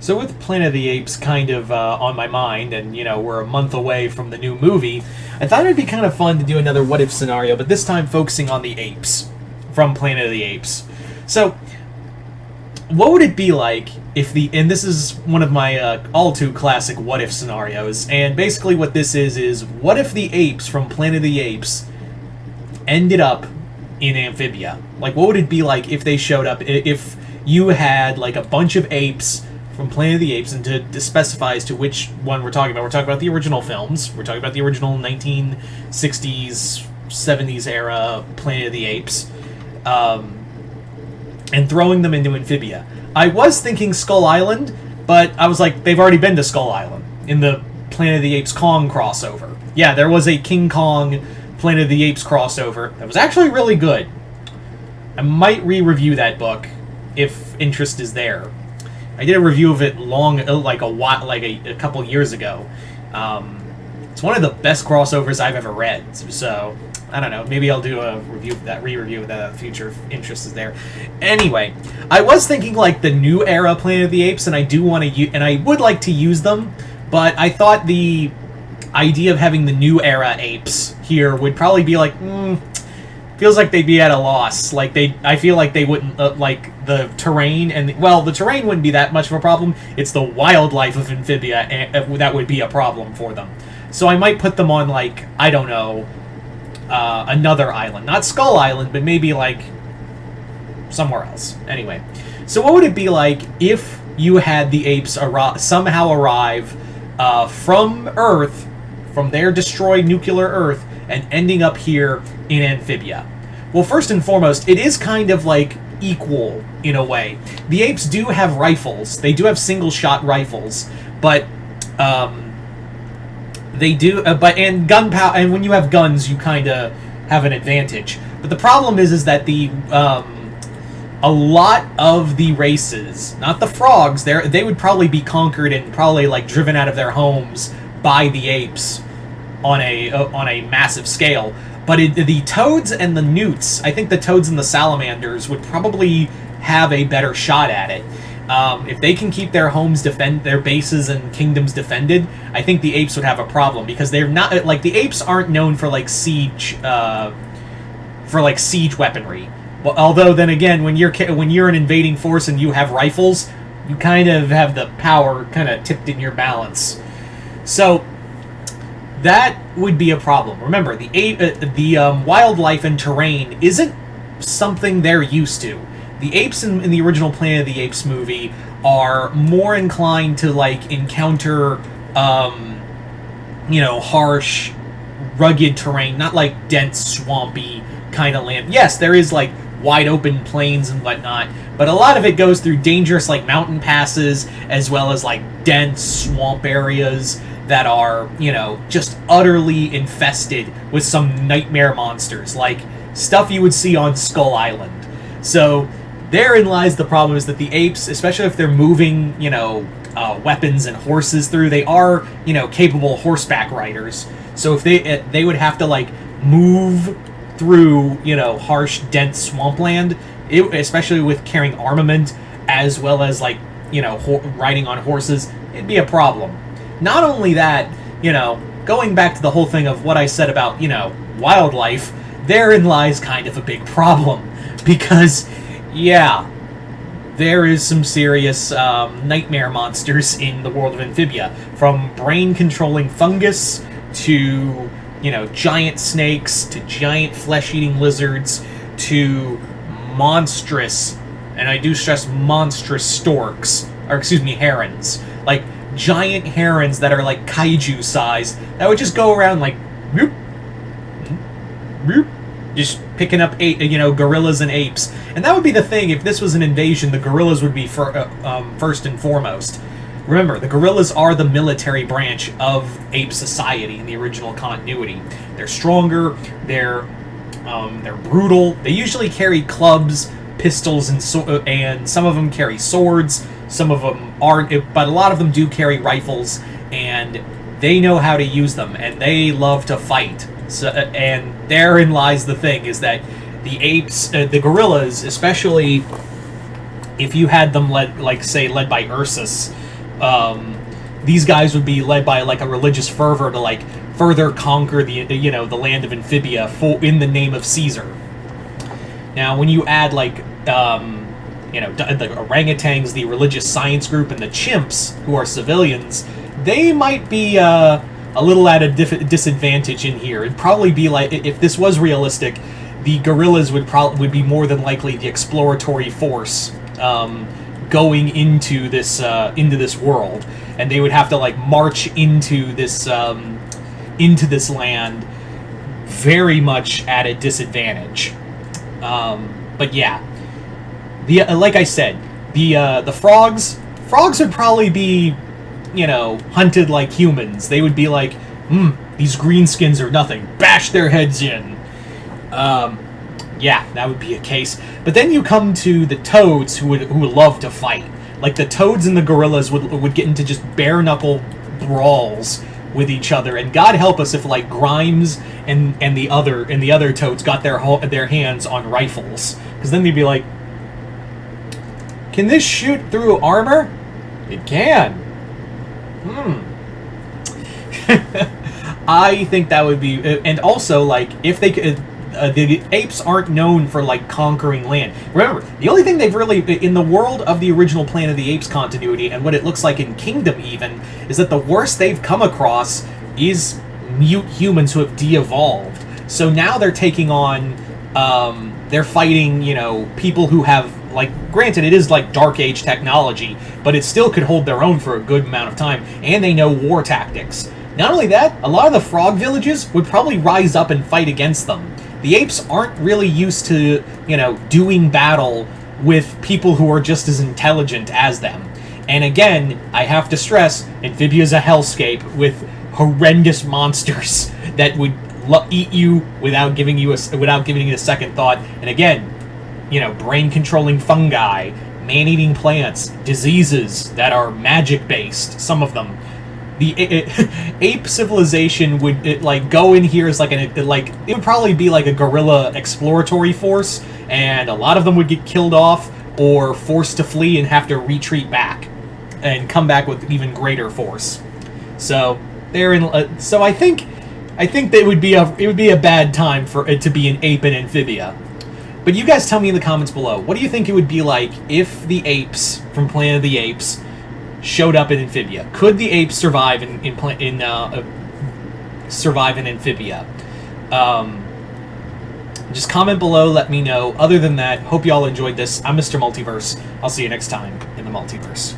So with Planet of the Apes kind of on my mind, and we're a month away from the new movie, I thought it'd be kind of fun to do another what if scenario, but this time focusing on the apes from Planet of the Apes. So, what would it be like if and this is one of my all too classic what if scenarios, and basically what this is what if the apes from Planet of the Apes ended up in Amphibia? Like, what would it be like if they showed up, if you had like a bunch of apes from Planet of the Apes, and to specify as to which one we're talking about the original films. We're talking about the original 1960s, 70s era Planet of the Apes, and throwing them into Amphibia. I was thinking Skull Island, but I was like, they've already been to Skull Island in the Planet of the Apes Kong crossover. Yeah, there was a King Kong Planet of the Apes crossover that was actually really good. I might re-review that book if interest is there. I did a review of it a couple years ago. It's one of the best crossovers I've ever read. So I don't know. Maybe I'll do a review of that, re-review of that in the future if interest is there. Anyway, I was thinking like the new era Planet of the Apes, and I do want to and I would like to use them, but I thought the idea of having the new era apes here would probably be like, feels like they'd be at a loss. Like I feel like they wouldn't like the terrain, and the terrain wouldn't be that much of a problem. It's the wildlife of Amphibia that would be a problem for them. So I might put them on like, I don't know, another island, not Skull Island, but maybe like somewhere else. Anyway, so what would it be like if you had the apes somehow arrive from Earth, from their destroyed nuclear Earth, and ending up here in Amphibia? Well, first and foremost, it is kind of like equal in a way. The apes do have rifles. They do have single-shot rifles, but they do. And gunpowder. And when you have guns, you kind of have an advantage. But the problem is that a lot of the races, not the frogs, they would probably be conquered and probably like driven out of their homes by the apes on a massive scale. But the toads and the newts, I think the toads and the salamanders would probably have a better shot at it. If they can keep their homes their bases and kingdoms defended, I think the apes would have a problem, because they're not like, the apes aren't known for like siege weaponry. Well, although then again, when you're an invading force and you have rifles, you kind of have the power kind of tipped in your balance. So that would be a problem. Remember, the wildlife and terrain isn't something they're used to. The apes in the original Planet of the Apes movie are more inclined to like encounter, harsh, rugged terrain, not like dense, swampy kind of land. Yes, there is like wide open plains and whatnot, but a lot of it goes through dangerous like mountain passes, as well as like dense swamp areas that are, just utterly infested with some nightmare monsters, like stuff you would see on Skull Island. So therein lies the problem, is that the apes, especially if they're moving, weapons and horses through, they are, capable horseback riders. So if they would have to like move through, harsh, dense swampland, especially with carrying armament, as well as like, riding on horses, it'd be a problem. Not only that, going back to the whole thing of what I said about, wildlife, therein lies kind of a big problem. Because, yeah, there is some serious nightmare monsters in the world of Amphibia. From brain-controlling fungus to, giant snakes, to giant flesh-eating lizards, to monstrous, and I do stress monstrous herons. Like, giant herons that are like kaiju sized, that would just go around like whoop, whoop, just picking up gorillas and apes. And that would be the thing. If this was an invasion, the gorillas would be first and foremost. Remember, the gorillas are the military branch of ape society in the original continuity. They're stronger, they're brutal. They usually carry clubs, pistols, and some of them carry swords. Some of them aren't, but a lot of them do carry rifles, and they know how to use them, and they love to fight. So, and therein lies the thing, is that the apes, the gorillas, especially if you had them led by Ursus, these guys would be led by like a religious fervor to like further conquer the land of Amphibia in the name of Caesar. Now, when you add like the orangutans, the religious science group, and the chimps, who are civilians, they might be a little at a disadvantage in here. It'd probably be like, if this was realistic, the gorillas would be more than likely the exploratory force going into this world, and they would have to like march into this land very much at a disadvantage. But yeah, like I said, the frogs would probably be, hunted like humans. They would be like, these greenskins are nothing. Bash their heads in. Yeah, that would be a case. But then you come to the toads who would love to fight. Like the toads and the gorillas would get into just bare knuckle brawls with each other. And God help us if like Grimes and the other toads got their hands on rifles, because then they'd be like, can this shoot through armor? It can. I think that would be, and also like if they could. The apes aren't known for like conquering land. Remember, the only thing they've really, in the world of the original Planet of the Apes continuity, and what it looks like in Kingdom even, is that the worst they've come across is mute humans who have de-evolved. So now they're taking on, they're fighting, people who have, like, granted it is like Dark Age technology, but it still could hold their own for a good amount of time, and they know war tactics. Not only that, a lot of the frog villages would probably rise up and fight against them. The apes aren't really used to, doing battle with people who are just as intelligent as them. And again, I have to stress, Amphibia is a hellscape with horrendous monsters that would eat you without giving it a second thought. And again, brain-controlling fungi, man-eating plants, diseases that are magic-based, some of them. The ape civilization would go in here as it would probably be like a guerrilla exploratory force, and a lot of them would get killed off or forced to flee and have to retreat back and come back with even greater force. So so I think that it would be a bad time for it to be an ape in Amphibia. But you guys tell me in the comments below, what do you think it would be like if the apes from Planet of the Apes showed up in Amphibia? Could the apes survive in Amphibia? Just comment below, let me know. Other than that, hope you all enjoyed this. I'm Mr. Multiverse. I'll see you next time in the Multiverse.